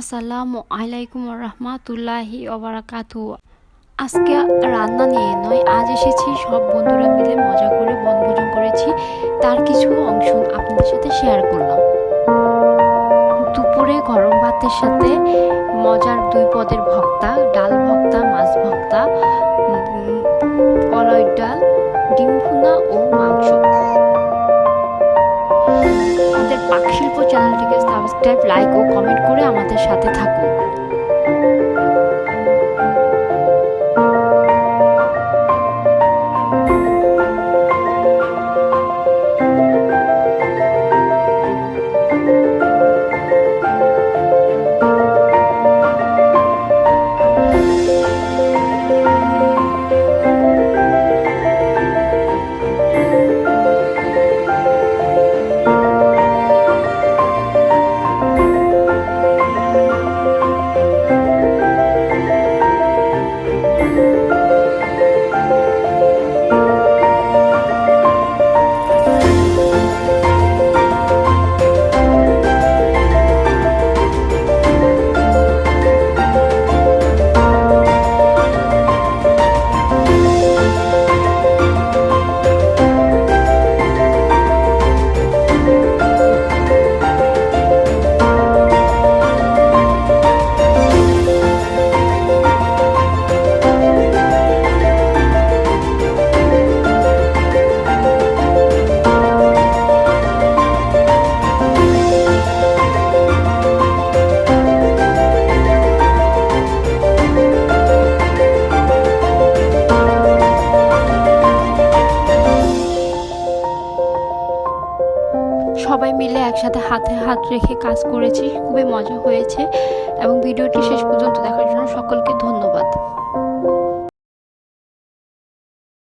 আসসালামু আলাইকুম রহমাতুল্লাহি ওবারাকাতু। আজকে রান্না নিয়ে নয়, আজ এসেছি সব বন্ধুরা মিলে মজা করে বনভোজন করেছি, তার কিছু অংশ আপনাদের সাথে শেয়ার করলাম। দুপুরে গরম ভাতের সাথে মজার দুই পদের ভর্তা, ডাল ভর্তা, মাছ ভর্তা, কলাইয়ের ডাল, ডিম ভুনা ও মাংস। আমাদের পাকশিল্প চ্যানেলটিকে সাবস্ক্রাইব, লাইক ও কমেন্ট করে আমাদের সাথে থাকুন। সবাই মিলে একসাথে হাতে হাত রেখে কাজ করেছি, খুবই মজা হয়েছে এবং ভিডিওটি শেষ পর্যন্ত দেখার জন্য সকলকে